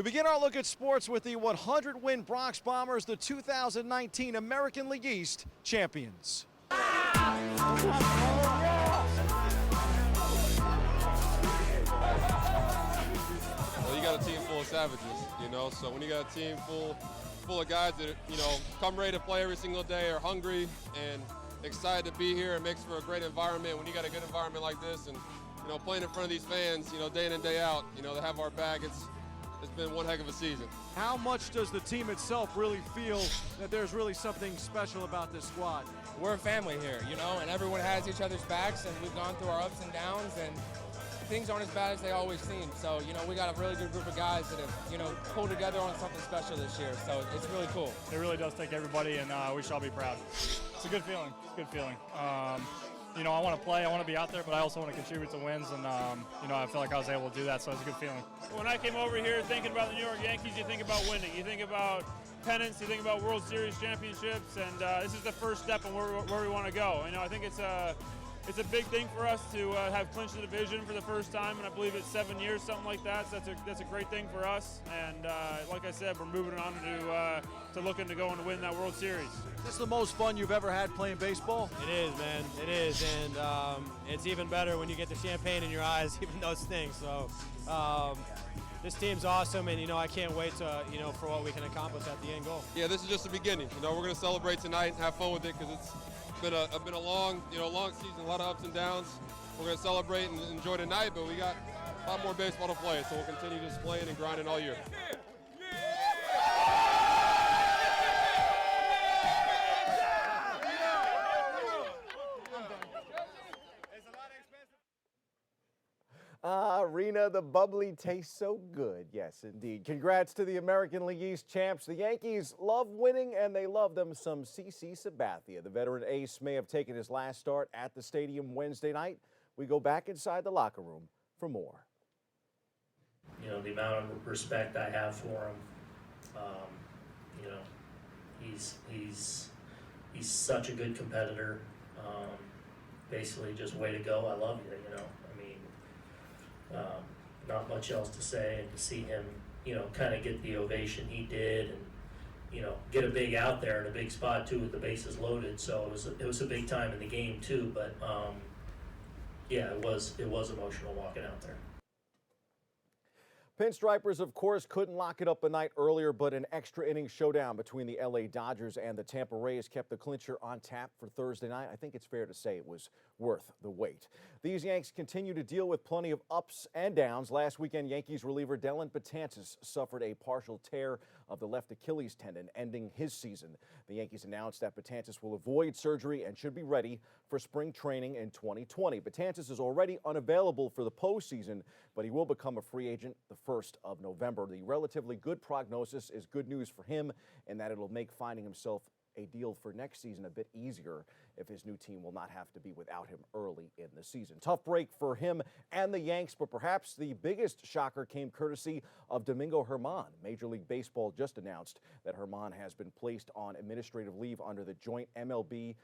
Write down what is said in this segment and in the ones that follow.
begin our look at sports with the 100-win Bronx Bombers, the 2019 American League East champions. Well, you got a team full of savages, you know, so when you got a team full of guys that, you know, come ready to play every single day, are hungry and excited to be here, it makes for a great environment. When you got a good environment like this and, you know, playing in front of these fans, you know, day in and day out, you know, they have our back. It's been one heck of a season. How much does the team itself really feel that there's really something special about this squad? We're a family here, you know, and everyone has each other's backs, and we've gone through our ups and downs, and things aren't as bad as they always seem. So, you know, we got a really good group of guys that have, you know, pulled together on something special this year. So it's really cool. It really does take everybody, and we should all be proud. It's a good feeling. It's a good feeling. You know, I want to play, I want to be out there, but I also want to contribute to wins, and, you know, I feel like I was able to do that, so it's a good feeling. When I came over here thinking about the New York Yankees, you think about winning. You think about pennants, you think about World Series championships, and this is the first step in where we want to go. You know, I think it's a big thing for us to have clinched the division for the first time, and I believe it's 7 years, something like that. So that's a great thing for us. And like I said, we're moving on to looking to go and win that World Series. Is this the most fun you've ever had playing baseball? It is, man. It is, and it's even better when you get the champagne in your eyes, even though it stinks. So this team's awesome, and you know I can't wait to for what we can accomplish at the end goal. Yeah, this is just the beginning. You know, we're going to celebrate tonight and have fun with it because it's been a long season, a lot of ups and downs. We're going to celebrate and enjoy tonight, but we got a lot more baseball to play, so we'll continue just playing and grinding all year. Rena, the bubbly tastes so good. Yes, indeed. Congrats to the American League East champs. The Yankees love winning, and they love them some CC Sabathia. The veteran ace may have taken his last start at the stadium Wednesday night. We go back inside the locker room for more. You know, the amount of respect I have for him. You know, he's such a good competitor. Basically, just way to go. I love you. You know. Not much else to say, and to see him, you know, kind of get the ovation he did, and you know, get a big out there in a big spot too with the bases loaded. So it was a big time in the game too. But yeah, it was emotional walking out there. Pinstripers, of course, couldn't lock it up a night earlier, but an extra inning showdown between the LA Dodgers and the Tampa Rays kept the clincher on tap for Thursday night. I think it's fair to say it was worth the wait. These Yanks continue to deal with plenty of ups and downs. Last weekend, Yankees reliever Dellin Betances suffered a partial tear of the left Achilles tendon, ending his season. The Yankees announced that Betances will avoid surgery and should be ready for spring training in 2020. Betances is already unavailable for the postseason, but he will become a free agent the 1st of November. The relatively good prognosis is good news for him in that it'll make finding himself a deal for next season a bit easier if his new team will not have to be without him early in the season. Tough break for him and the Yanks, but perhaps the biggest shocker came courtesy of Domingo Germán. Major League Baseball just announced that Germán has been placed on administrative leave under the joint MLB-MLBPA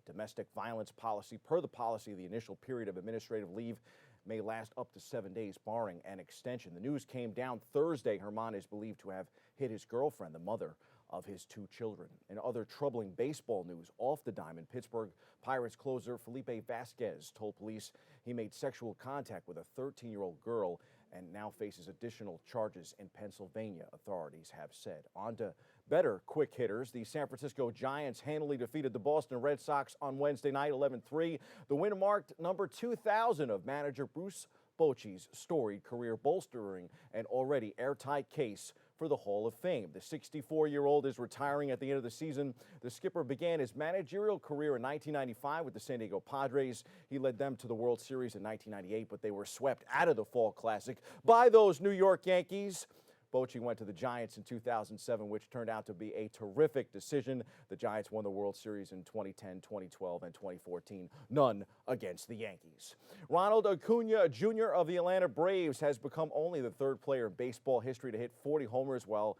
domestic violence policy. Per the policy, the initial period of administrative leave may last up to 7 days, barring an extension. The news came down Thursday. Germán is believed to have hit his girlfriend, the mother of his 2 children. In other troubling baseball news, off the diamond, Pittsburgh Pirates closer Felipe Vasquez told police he made sexual contact with a 13-year-old girl and now faces additional charges in Pennsylvania, authorities have said. On to better quick hitters. The San Francisco Giants handily defeated the Boston Red Sox on Wednesday night, 11-3. The win marked number 2,000 of manager Bruce Bochy's storied career, bolstering an already airtight case for the Hall of Fame. The 64-year-old is retiring at the end of the season. The skipper began his managerial career in 1995 with the San Diego Padres. He led them to the World Series in 1998, but they were swept out of the Fall Classic by those New York Yankees. Bochy went to the Giants in 2007, which turned out to be a terrific decision. The Giants won the World Series in 2010, 2012, and 2014, none against the Yankees. Ronald Acuna Jr. of the Atlanta Braves has become only the 3rd player in baseball history to hit 40 homers while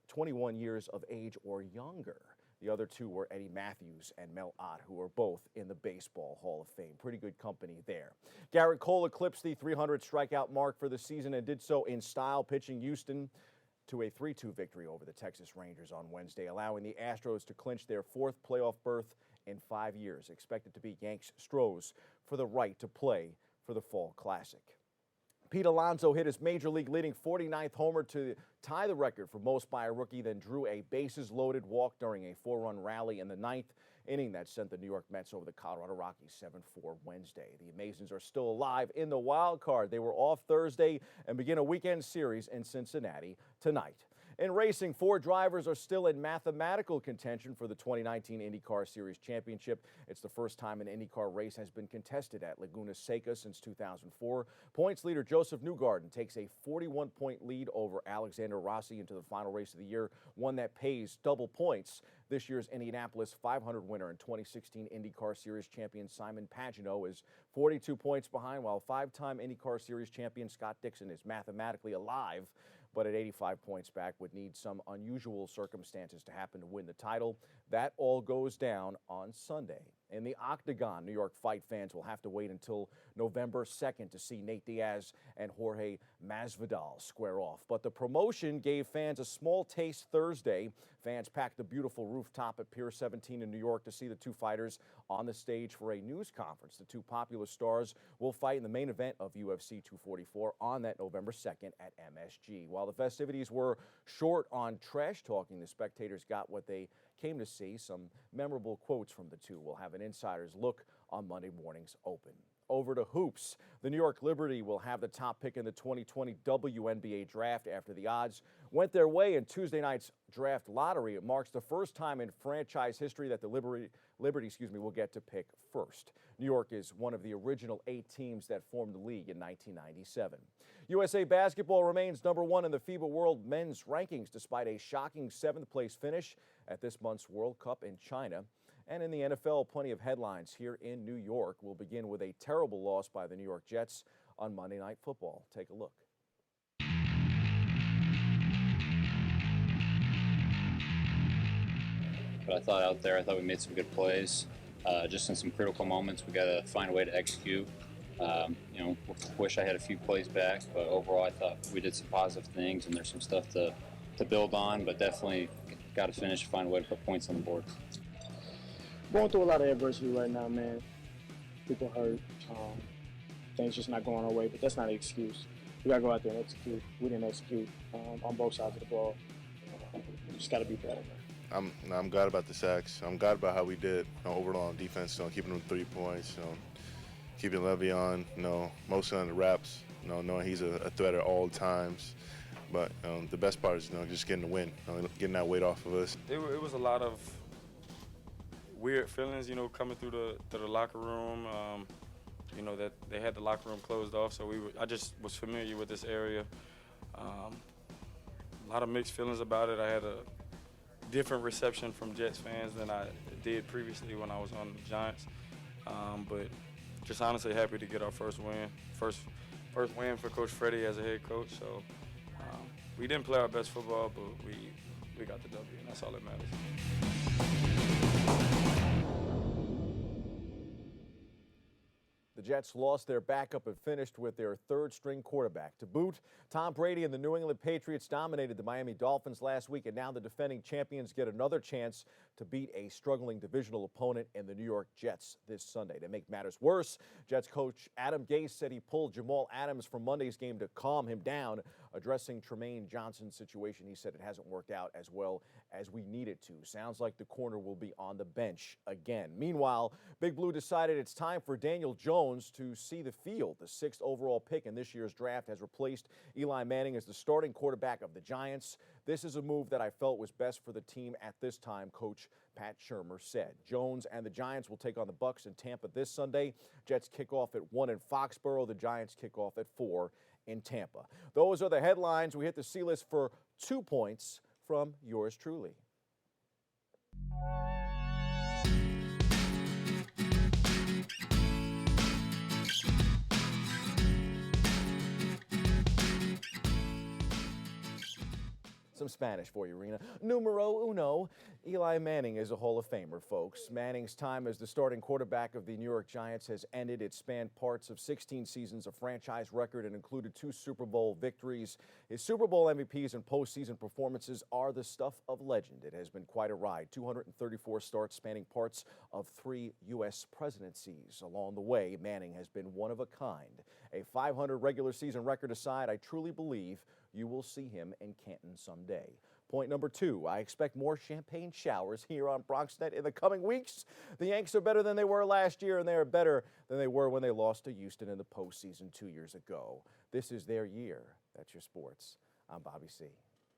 21 years of age or younger. The other two were Eddie Matthews and Mel Ott, who are both in the Baseball Hall of Fame. Pretty good company there. Garrett Cole eclipsed the 300 strikeout mark for the season and did so in style, pitching Houston to a 3-2 victory over the Texas Rangers on Wednesday, allowing the Astros to clinch their 4th playoff berth in 5 years. Expected to beat Yanks Stros for the right to play for the Fall Classic. Pete Alonso hit his Major League leading 49th homer to tie the record for most by a rookie, then drew a bases-loaded walk during a 4-run rally in the 9th inning that sent the New York Mets over the Colorado Rockies 7-4 Wednesday. The Amazons are still alive in the wild card. They were off Thursday and begin a weekend series in Cincinnati tonight. In racing, 4 drivers are still in mathematical contention for the 2019 IndyCar Series Championship. It's the first time an IndyCar race has been contested at Laguna Seca since 2004. Points leader Joseph Newgarden takes a 41-point lead over Alexander Rossi into the final race of the year, one that pays double points. This year's Indianapolis 500 winner and 2016 IndyCar Series champion Simon Pagenaud is 42 points behind, while 5-time IndyCar Series champion Scott Dixon is mathematically alive, but at 85 points back would need some unusual circumstances to happen to win the title. That all goes down on Sunday. In the Octagon, New York fight fans will have to wait until November 2nd to see Nate Diaz and Jorge Masvidal square off. But the promotion gave fans a small taste Thursday. Fans packed the beautiful rooftop at Pier 17 in New York to see the two fighters on the stage for a news conference. The two popular stars will fight in the main event of UFC 244 on that November 2nd at MSG. While the festivities were short on trash talking, the spectators got what they came to see. Some memorable quotes from the two. We'll have an insider's look on Monday morning's Open. Over to hoops. The New York Liberty will have the top pick in the 2020 WNBA draft after the odds went their way in Tuesday night's draft lottery. It marks the first time in franchise history that the Liberty will get to pick first. New York is one of the original 8 teams that formed the league in 1997. USA Basketball remains number 1 in the FIBA World Men's Rankings despite a shocking 7th place finish at this month's World Cup in China. And in the NFL, plenty of headlines here in New York. We'll begin with a terrible loss by the New York Jets on Monday Night Football. Take a look. But I thought we made some good plays. Just in some critical moments, we got to find a way to execute. Wish I had a few plays back, but overall I thought we did some positive things, and there's some stuff to build on, but definitely got to finish and find a way to put points on the board. Going through a lot of adversity right now, man. People hurt. Things just not going our way, but that's not an excuse. We got to go out there and execute. We didn't execute on both sides of the ball. Just got to be better, man. I'm glad about the sacks. I'm glad about how we did overall on defense, keeping them 3 points, keeping Levy on, mostly on the wraps, knowing he's a threat at all times. But the best part is, just getting the win, getting that weight off of us. It was a lot of weird feelings, coming through the locker room. That they had the locker room closed off, so I just was familiar with this area. A lot of mixed feelings about it. I had a different reception from Jets fans than I did previously when I was on the Giants. But just honestly happy to get our first win. First win for Coach Freddie as a head coach. So we didn't play our best football, but we got the W, and that's all that matters. The Jets lost their backup and finished with their 3rd-string quarterback. To boot, Tom Brady and the New England Patriots dominated the Miami Dolphins last week, and now the defending champions get another chance to beat a struggling divisional opponent in the New York Jets this Sunday. To make matters worse, Jets coach Adam Gase said he pulled Jamal Adams from Monday's game to calm him down. Addressing Tremaine Johnson's situation, he said it hasn't worked out as well as we need it to. Sounds like the corner will be on the bench again. Meanwhile, Big Blue decided it's time for Daniel Jones to see the field. The 6th overall pick in this year's draft has replaced Eli Manning as the starting quarterback of the Giants. This is a move that I felt was best for the team at this time, Coach Pat Shurmur said. Jones and the Giants will take on the Bucs in Tampa this Sunday. Jets kick off at 1 in Foxborough. The Giants kick off at 4 in Tampa. Those are the headlines. We hit the C-list for 2 points from yours truly. some Spanish for you, Rena. Numero uno. Eli Manning is a Hall of Famer, folks. Manning's time as the starting quarterback of the New York Giants has ended. It spanned parts of 16 seasons, a franchise record, and included 2 Super Bowl victories. His Super Bowl MVPs and postseason performances are the stuff of legend. It has been quite a ride. 234 starts spanning parts of 3 U.S. presidencies. Along the way, Manning has been one of a kind. A 500 regular season record aside, I truly believe you will see him in Canton someday. Point number 2, I expect more champagne showers here on BronxNet in the coming weeks. The Yanks are better than they were last year, and they are better than they were when they lost to Houston in the postseason 2 years ago. This is their year. That's your sports. I'm Bobby C.